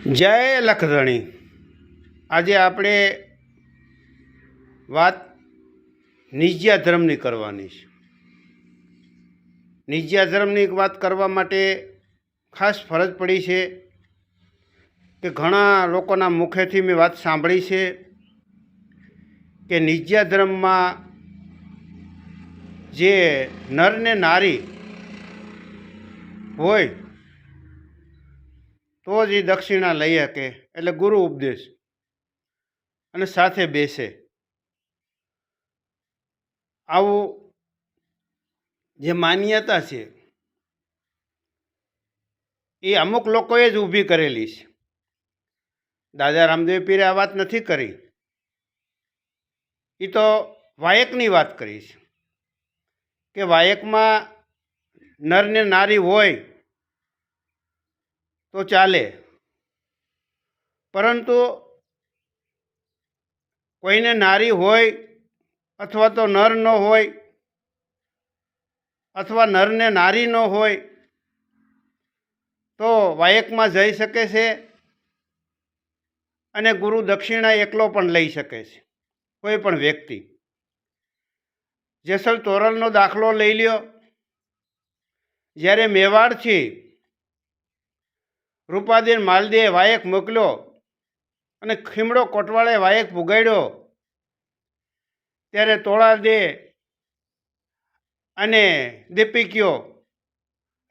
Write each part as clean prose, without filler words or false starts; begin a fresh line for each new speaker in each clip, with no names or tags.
જય લખધણી। આજે આપણે વાત નિજ્યા ધર્મની કરવાની છે। નિજ્યા ધર્મની વાત કરવા માટે ખાસ ફરજ પડી છે કે ઘણા લોકોના મુખેથી મેં વાત સાંભળી છે કે નિજ્યા ધર્મમાં જે નર ને નારી હોય તો જ એ દક્ષિણા લઈ શકે, એટલે ગુરુ ઉપદેશ અને સાથે બેસે, આવું જે માન્યતા છે એ અમુક લોકોએ જ ઊભી કરેલી છે। દાદા રામદેવ પીરે આ વાત નથી કરી, એ તો વાયકની વાત કરી છે કે વાયકમાં નર ને નારી હોય તો ચાલે, પરંતુ કોઈને નારી હોય અથવા તો નર ન હોય અથવા નરને નારી ન હોય તો વાયકમાં જઈ શકે છે અને ગુરુ દક્ષિણા એકલો પણ લઈ શકે છે કોઈ પણ વ્યક્તિ। જેસલ તોરલનો દાખલો લઈ લ્યો। જ્યારે મેવાડથી રૂપાદેન માલદેએ વાયક મોકલ્યો અને ખીમડો કોટવાળે વાયક પુગાડ્યો, ત્યારે તોળાદે અને દીપિકીઓ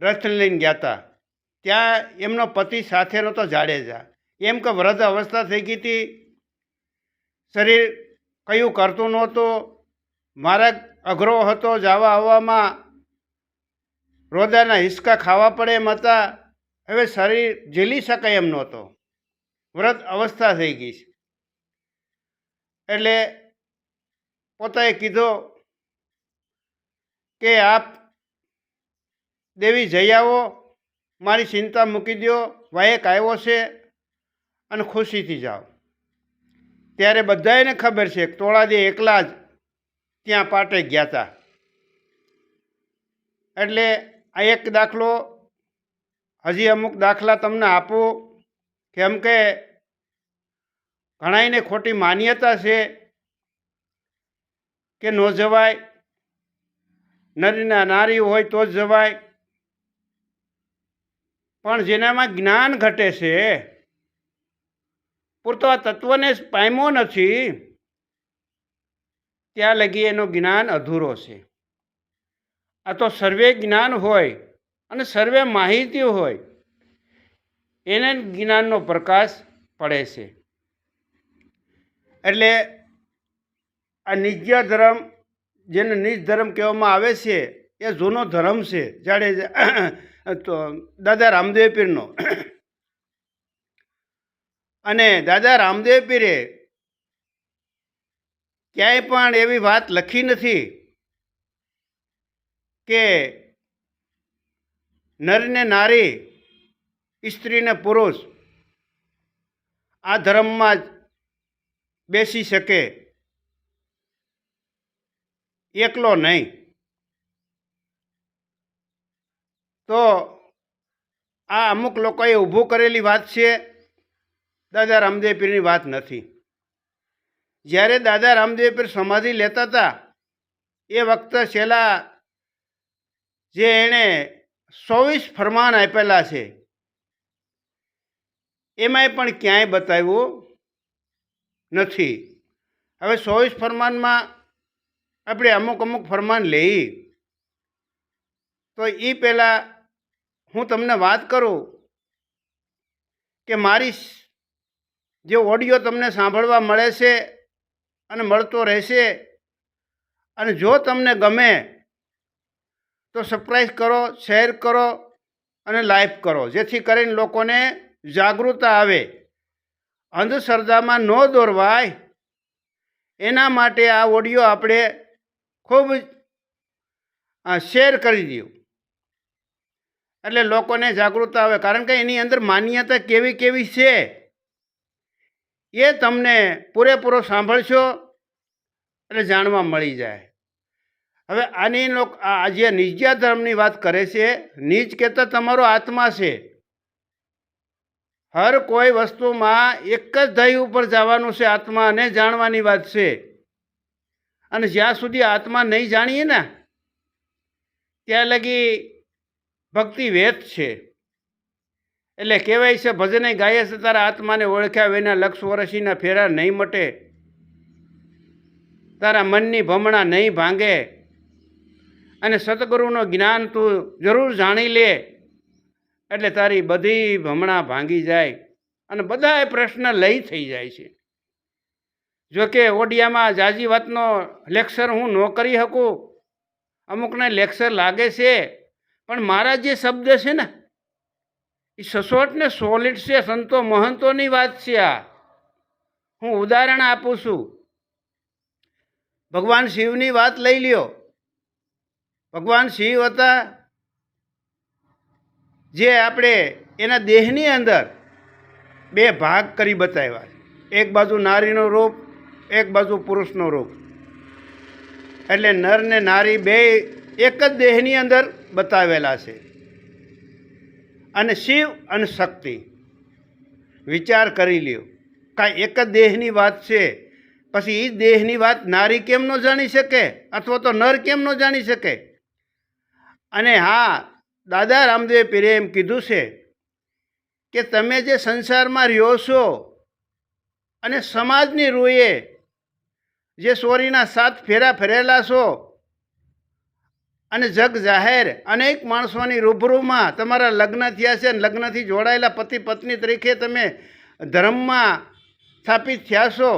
રથ લઈને ગયા હતા। ત્યાં એમનો પતિ સાથે નહોતો, જાડેજા, એમ કે વૃદ્ધ અવસ્થા થઈ ગઈ હતી, શરીર કયું કરતું નહોતું, માર્ગ અઘરો હતો, જવા આવવામાં રોદાના હિસકા ખાવા પડે એમ હતા, હવે શરીર ઝીલી શકાય એમ નહોતો, વૃદ્ધ અવસ્થા થઈ ગઈ છે। એટલે પોતાએ કીધું કે આપ દેવી જઈ આવો, મારી ચિંતા મૂકી દો, વાયક આવ્યો છે અને ખુશીથી જાઓ। ત્યારે બધાને ખબર છે કે તોળાદે એકલા જ ત્યાં પાટે ગયા હતા। એટલે આ એક દાખલો, હજી અમુક દાખલા તમને આપું, કેમ કે ઘણાઈને ખોટી માન્યતા છે કે ન જવાય, નરીના નારી હોય તો જ જવાય, પણ જેનામાં જ્ઞાન ઘટે છે, પૂરતો આ તત્વને પામ્યો નથી, ત્યાં લગી એનું જ્ઞાન અધૂરો છે। આ તો સર્વે જ્ઞાન હોય અને સર્વે માહિતી હોય એને જ્ઞાનનો પ્રકાશ પડે છે। એટલે આ નિજ્ય ધર્મ, જેને નિજ ધર્મ કહેવામાં આવે છે, એ જૂનો ધર્મ છે દાદા રામદેવ પીરનો। અને દાદા રામદેવ પીરે ક્યાંય પણ એવી વાત લખી નથી કે નર ને નારી, સ્ત્રી ને પુરુષ આ ધર્મમાં જ બેસી શકે, એકલો નહીં। તો આ અમુક લોકોએ ઊભું કરેલી વાત છે, દાદા રામદેવ પીરની વાત નથી। જ્યારે દાદા રામદેવ પીર સમાધિ લેતા હતા એ વખતે છેલ્લા જે એણે 24 ફરમાન આપેલા છે એમાંય પણ ક્યાંય બતાવ્યું નથી। હવે 24 ફરમાનમાં આપણે અમુક ફરમાન લઈ, તો એ પહેલાં હું તમને વાત કરું કે મારી જે ઓડિયો તમને સાંભળવા મળે છે અને મળતો રહેશે, અને જો તમને ગમે તો સબસ્ક્રાઈબ કરો, શેર કરો અને લાઈક કરો, જેથી કરીને લોકોને જાગૃતતા આવે, અંધશ્રદ્ધામાં ન દોરવાય એના માટે આ ઓડિયો આપણે ખૂબ શેર કરી દઉં, એટલે લોકોને જાગૃતતા આવે। કારણ કે એની અંદર માન્યતા કેવી કેવી છે એ તમને પૂરેપૂરો સાંભળશો એટલે જાણવા મળી જાય। હવે આની આ જે નિજ્યા ધર્મની વાત કરે છે, નિજ કહેતા તમારો આત્મા છે, હર કોઈ વસ્તુમાં એક જ ધ્યેય ઉપર જવાનું છે, આત્માને જાણવાની વાત છે. અને જ્યાં સુધી આત્મા નહીં જાણીએ ને ત્યાં લગી ભક્તિ વ્યર્થ છે. એટલે કહેવાય છે ભજને ગાય છે તારા આત્માને ઓળખ્યા વિના લક્ષ વર્ષીના ફેરા નહીં મટે, તારા મનની ભમણા નહીં ભાંગે, અને સતગુરુનું જ્ઞાન તું જરૂર જાણી લે એટલે તારી બધી ભમણા ભાંગી જાય અને બધા પ્રશ્ન લઈ થઈ જાય છે. જોકે ઓડિયામાં જાજી વાતનો લેક્ચર હું ન કરી શકું, અમુકને લેક્ચર લાગે છે, પણ મારા જે શબ્દ છે ને એ સચોટ ને સોલિડ છે, સંતો મહંતોની વાત છે. આ હું ઉદાહરણ આપું છું. ભગવાન શિવની વાત લઈ લ્યો. ભગવાન શિવ હતા જે આપણે એના દેહની અંદર બે ભાગ કરી બતાવ્યા. એક બાજુ નારીનો રૂપ, એક બાજુ પુરુષનો રૂપ. એટલે નર ને નારી બે એક જ દેહની અંદર બતાવેલા છે. અને શિવ અને શક્તિ વિચાર કરી લ્યો, કાંઈ એક જ દેહની વાત છે, પછી એ દેહની વાત નારી કેમ ન જાણી શકે અથવા તો નર કેમ ન જાણી શકે? અને હા, દાદા રામદેવ પીરે એમ કીધું છે કે તમે જે સંસારમાં રહ્યો છો અને સમાજની રૂએ જે સોરીના 7 ફેરા ફરેલા છો અને જગ જાહેર અનેક માણસોની રૂબરૂમાં તમારા લગ્ન થયા છે અને લગ્નથી જોડાયેલા પતિ પત્ની તરીકે તમે ધર્મમાં સ્થાપિત થયા છો,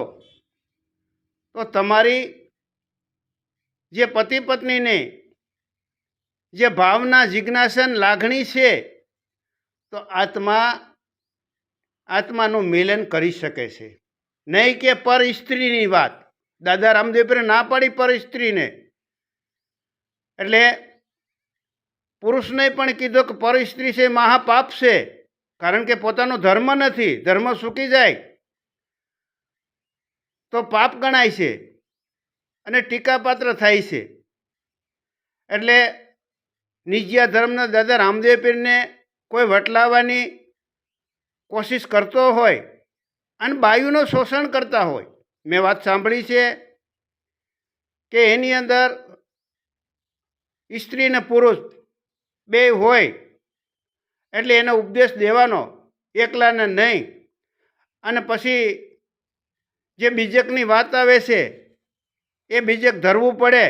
તો તમારી જે પતિ પત્નીને જે ભાવના જિજ્ઞાસન લાગણી છે તો આત્માનું મિલન કરી શકે છે. નહીં કે પર સ્ત્રીની વાત. દાદા રામદેવ પીરે ના પાડી પર સ્ત્રીને. એટલે પુરુષને પણ કીધું કે પર સ્ત્રી છે મહાપાપ છે, કારણ કે પોતાનો ધર્મ નથી, ધર્મ સૂકી જાય તો પાપ ગણાય છે અને ટીકાપાત્ર થાય છે. એટલે નિજ્યા ધર્મના દાદા રામદેવ પીરને કોઈ વટલાવવાની કોશિશ કરતો હોય અને બાયુનું શોષણ કરતા હોય. મેં વાત સાંભળી છે કે એની અંદર સ્ત્રી અને પુરુષ બે હોય એટલે એને ઉપદેશ દેવાનો, એકલાને નહીં. અને પછી જે બીજકની વાત આવે છે એ બીજક ધરવું પડે.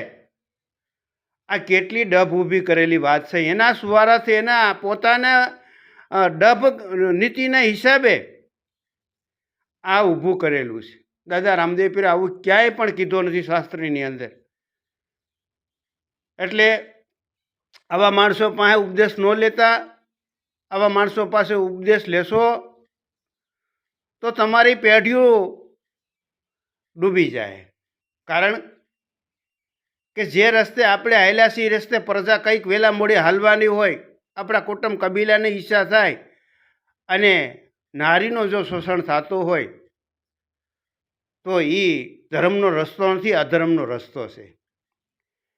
આ કેટલી ડબ ઊભી કરેલી વાત છે. એના સુવારાથી એના પોતાના ડબ નીતિના હિસાબે આ ઊભું કરેલું છે. દાદા રામદેવ પીરે આવું ક્યાંય પણ કીધું નથી શાસ્ત્રીની અંદર. એટલે આવા માણસો પાસે ઉપદેશ ન લેતા. આવા માણસો પાસે ઉપદેશ લેશો તો તમારી પેઢીઓ ડૂબી જાય. કારણ કે જે રસ્તે આપણે હાલ્યા છીએ એ રસ્તે પ્રજા કંઈક વહેલા મોડે હાલવાની હોય, આપણા કુટુંબ કબીલાની ઈચ્છા થાય અને નારીનો જો શોષણ થતું હોય તો એ ધર્મનો રસ્તો નથી, અધર્મનો રસ્તો છે.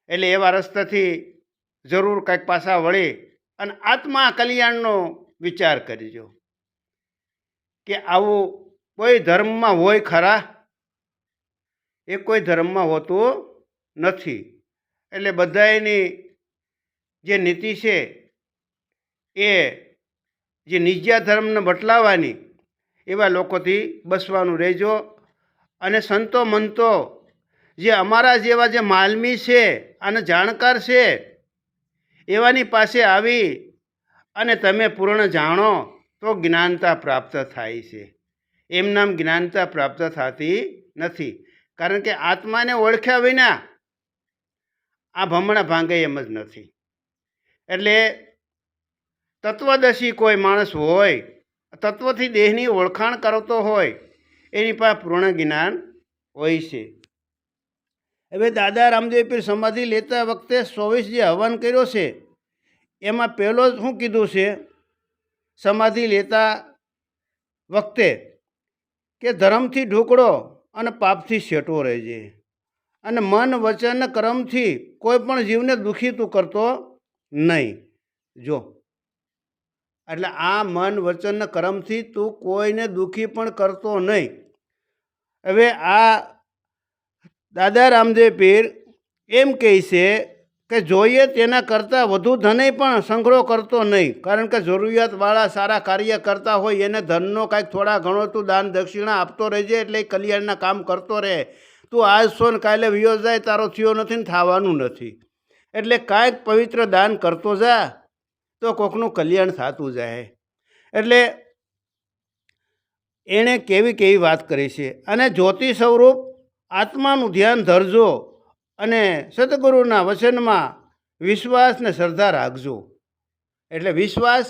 એટલે એવા રસ્તાથી જરૂર કંઈક પાછા વળી અને આત્મા કલ્યાણનો વિચાર કરજો કે આવું કોઈ ધર્મમાં હોય ખરા? એ કોઈ ધર્મમાં હોતું નથી. એટલે બધાની જે નીતિ છે એ જે નિજ્યા ધર્મને બટલાવાની એવા લોકોથી બસવાનું રહેજો. અને સંતો મંતો જે અમારા જેવા જે માલમી છે અને જાણકાર છે એવાની પાસે આવી અને તમે પૂર્ણ જાણો તો જ્ઞાનતા પ્રાપ્ત થાય છે. એમ નામ જ્ઞાનતા પ્રાપ્ત થતી નથી. કારણ કે આત્માને ઓળખ્યા વિના આ ભમણા ભાંગે એમ જ નથી. એટલે તત્વદર્શી કોઈ માણસ હોય, તત્વથી દેહની ઓળખાણ કરતો હોય, એની પાસે પૂર્ણ જ્ઞાન હોય છે. હવે દાદા રામદેવ પીર સમાધિ લેતા વખતે 24 જે હવન કર્યો છે એમાં પહેલો જ શું કીધું છે સમાધિ લેતા વખતે કે ધર્મથી ઢોકળો અને પાપથી શેટો રહેજે અને મન વચન કર્મથી કોઈ પણ જીવને દુઃખી તું કરતો નહીં. જો એટલે આ મન વચન કર્મથી તું કોઈને દુઃખી પણ કરતો નહીં. હવે આ દાદા રામદેવ પીર એમ કહે છે કે જોઈએ તેના કરતાં વધુ ધને પણ સંગ્રહ કરતો નહીં, કારણ કે જરૂરિયાતવાળા સારા કાર્ય કરતા હોય એને ધનનો કાંઈક થોડા ઘણો તું દાન દક્ષિણા આપતો રહેજે, એટલે એ કલ્યાણના કામ કરતો રહે. તું આજ સો ને કાલે વિયો જાય, તારો થયો નથી ને થવાનું નથી. એટલે કાંઈક પવિત્ર દાન કરતો જા તો કોકનું કલ્યાણ થતું જાય. એટલે એણે કેવી કેવી વાત કરી છે. અને જ્યોતિ સ્વરૂપ આત્માનું ધ્યાન ધરજો અને સદગુરુના વચનમાં વિશ્વાસ ને શ્રદ્ધા રાખજો. એટલે વિશ્વાસ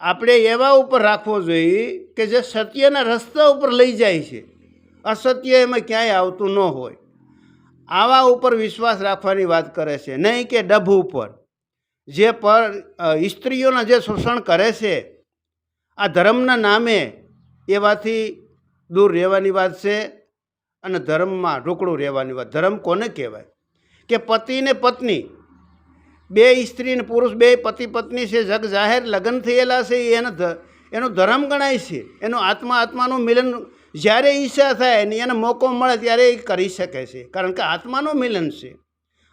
આપણે એવા ઉપર રાખવો જોઈએ કે જે સત્યના રસ્તા ઉપર લઈ જાય છે, અસત્ય એમાં ક્યાંય આવતું ન હોય. આવા ઉપર વિશ્વાસ રાખવાની વાત કરે છે, નહીં કે ડભ ઉપર જે સ્ત્રીઓના જે શોષણ કરે છે આ ધર્મના નામે, એવાથી દૂર રહેવાની વાત છે. અને ધર્મમાં ઢોકળું રહેવાની વાત. ધર્મ કોને કહેવાય કે પતિ ને પત્ની, બે સ્ત્રી ને પુરુષ બે પતિ પત્ની છે, જગ જાહેર લગ્ન થયેલા છે, એનો ધર્મ ગણાય છે. એનો આત્માનું મિલન જ્યારે ઈચ્છા થાય ને એને મોકો મળે ત્યારે એ કરી શકે છે, કારણ કે આત્માનું મિલન છે.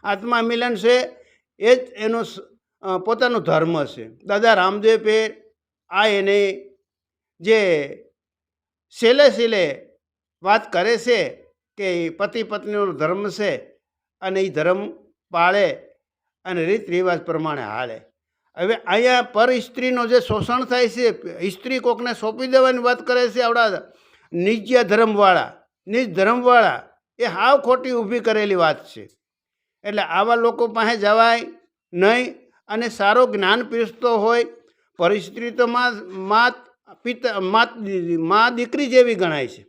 આત્મા મિલન છે એ જ એનો પોતાનો ધર્મ છે. દાદા રામદેવ પીર આ એને જે છેલ્લે વાત કરે છે કે પતિ પત્નીનો ધર્મ છે અને એ ધર્મ પાળે અને રીત રિવાજ પ્રમાણે હાલે. હવે અહીંયા પર સ્ત્રીનો જે શોષણ થાય છે, સ્ત્રી કોકને સોંપી દેવાની વાત કરે છે. આવડા નિજ ધર્મવાળા એ હાવ ખોટી ઊભી કરેલી વાત છે. એટલે આવા લોકો પાસે જવાય નહીં. અને સારો જ્ઞાન પીરસતો હોય, પરિસ્થિતિ તો મા દીકરી જેવી ગણાય છે.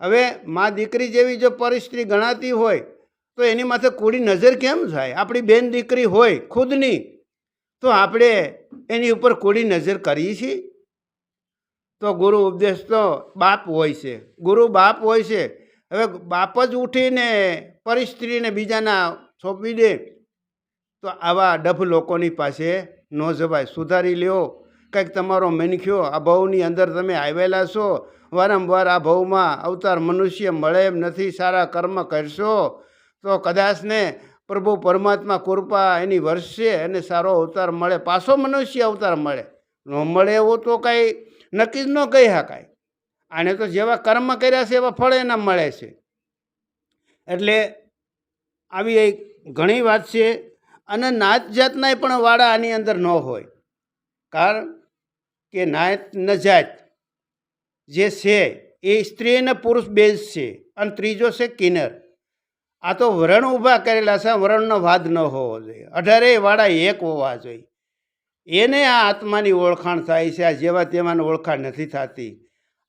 હવે મા દીકરી જેવી જો પરિસ્થિતિ ગણાતી હોય તો એની માથે કૂડી નજર કેમ થાય? આપણી બેન દીકરી હોય ખુદની તો આપણે એની ઉપર કૂડી નજર કરીએ છીએ? તો ગુરુ ઉપદેશ તો બાપ હોય છે, ગુરુ બાપ હોય છે. હવે બાપ જ ઉઠીને પરિસ્થિતિને બીજાના સોંપી દે તો આવા ડફ લોકોની પાસે ન જવાય. સુધારી લ્યો, કંઈક તમારો મનખ્યો આ ભવની અંદર તમે આવેલા છો, વારંવાર આ ભવમાં અવતાર મનુષ્ય મળે એમ નથી. સારા કર્મ કરશો તો કદાચ ને પ્રભુ પરમાત્મા કૃપા એની વર્ષે અને સારો અવતાર મળે, પાછો મનુષ્ય અવતાર મળે. ન મળે એવું તો કાંઈ નક્કી જ ન કહી શકાય. આને તો જેવા કર્મ કર્યા છે એવા ફળ એના મળે છે. એટલે આવી એક ઘણી વાત છે. અને નાત જાતના પણ વાળા આની અંદર ન હોય, કારણ કે નાત ન જાત જે છે એ સ્ત્રી અને પુરુષ બે જ છે. અને ત્રીજો છે કિન્નર. આ તો વરણ ઊભા કરેલા છે, વરણનો વાદ ન હોવો જોઈએ. 18 વાળા એક હોવા જોઈએ. એને આ આત્માની ઓળખાણ થાય છે. આ જેવા તેવાની ઓળખાણ નથી થતી.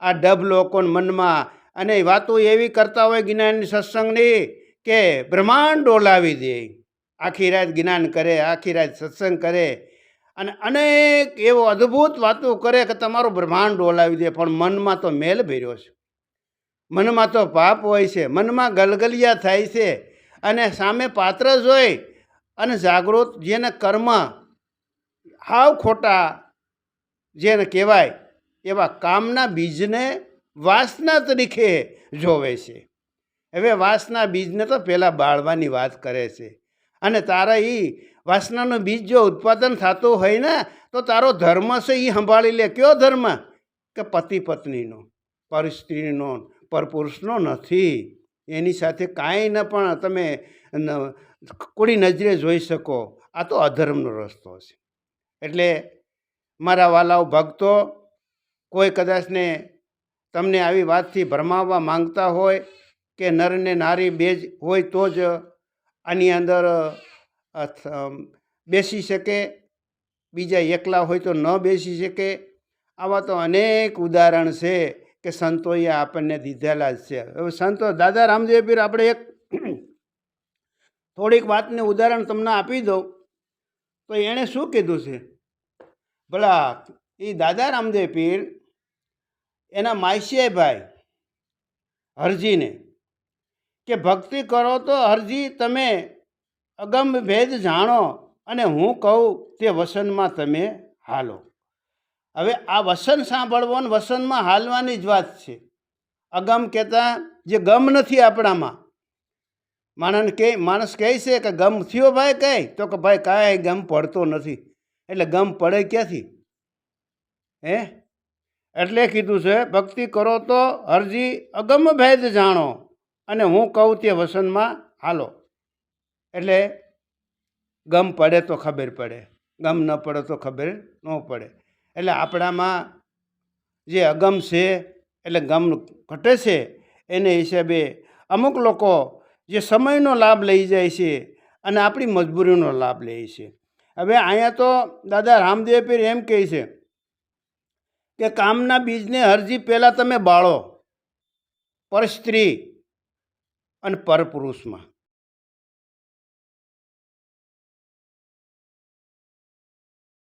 આ ડબ લોકોના મનમાં અને વાતો એવી કરતા હોય જ્ઞાનની સત્સંગની કે બ્રહ્માંડ ડોલાવી દે. આખી રાત જ્ઞાન કરે, આખી રાત સત્સંગ કરે અને અનેક એવો અદ્ભુત વાતો કરે કે તમારું બ્રહ્માંડ ડોલાવી દે. પણ મનમાં તો મેલ ભર્યો છે, મનમાં તો પાપ હોય છે, મનમાં ગલગલિયા થાય છે. અને સામે પાત્ર જોઈ અને જાગૃત જેને કર્મ હાવ ખોટા જેને કહેવાય એવા કામના બીજને વાસના તરીકે જોવે છે. હવે વાસના બીજને તો પહેલાં બાળવાની વાત કરે છે. અને તારા એ વાસનાનું બીજ જો ઉત્પાદન થતું હોય ને તો તારો ધર્મ છે એ સંભાળી લે. કયો ધર્મ? કે પતિ પત્નીનો, પર સ્ત્રીનો, પર પુરુષનો નથી. એની સાથે કાંઈ ન પણ તમે કુડી નજરે જોઈ શકો. આ તો અધર્મનો રસ્તો છે. એટલે મારા વાલાઓ ભક્તો, કોઈ કદાચને તમને આવી વાતથી ભરમાવવા માંગતા હોય કે નર ને નારી બે જ હોય તો જ આની અંદર બેસી શકે, બીજા એકલા હોય તો ન બેસી શકે, આવા તો અનેક ઉદાહરણ છે કે સંતોએ આપણને દીધેલા જ છે. હવે સંતો દાદા રામદેવ પીર, આપણે એક થોડીક વાતને ઉદાહરણ તમને આપી દઉં તો એણે શું કીધું છે ભલા. એ દાદા રામદેવ પીર એના માસીએ ભાઈ હરજીને કે ભક્તિ કરો તો હરજી તમે અગમ ભેદ જાણો અને હું કહું તે વસનમાં તમે હાલો. હવે આ વસન સાંભળવો ને વસનમાં હાલવાની જ વાત છે. અગમ કહેતા જે ગમ નથી આપણામાં, માણસ કહે છે કે ગમ થયો ભાઈ કહે તો કે ભાઈ કાંઈ ગમ પડતો નથી. એટલે ગમ પડે ક્યાંથી? હે એટલે કીધું છે ભક્તિ કરો તો હરજી અગમ ભેદ જાણો, અને હું કહું તે વસનમાં હાલો. એટલે ગમ પડે તો ખબર પડે, ગમ ન પડે તો ખબર ન પડે. એટલે આપણામાં જે અગમ છે એટલે ગમ ઘટે છે, એને હિસાબે અમુક લોકો જે સમયનો લાભ લઈ જાય છે અને આપણી મજબૂરીનો લાભ લે છે. હવે અહીંયા તો દાદા રામદેવ પીર એમ કહે છે કે કામના બીજને હરજી પહેલાં તમે બાળો, પર સ્ત્રી અને પર પુરુષમાં.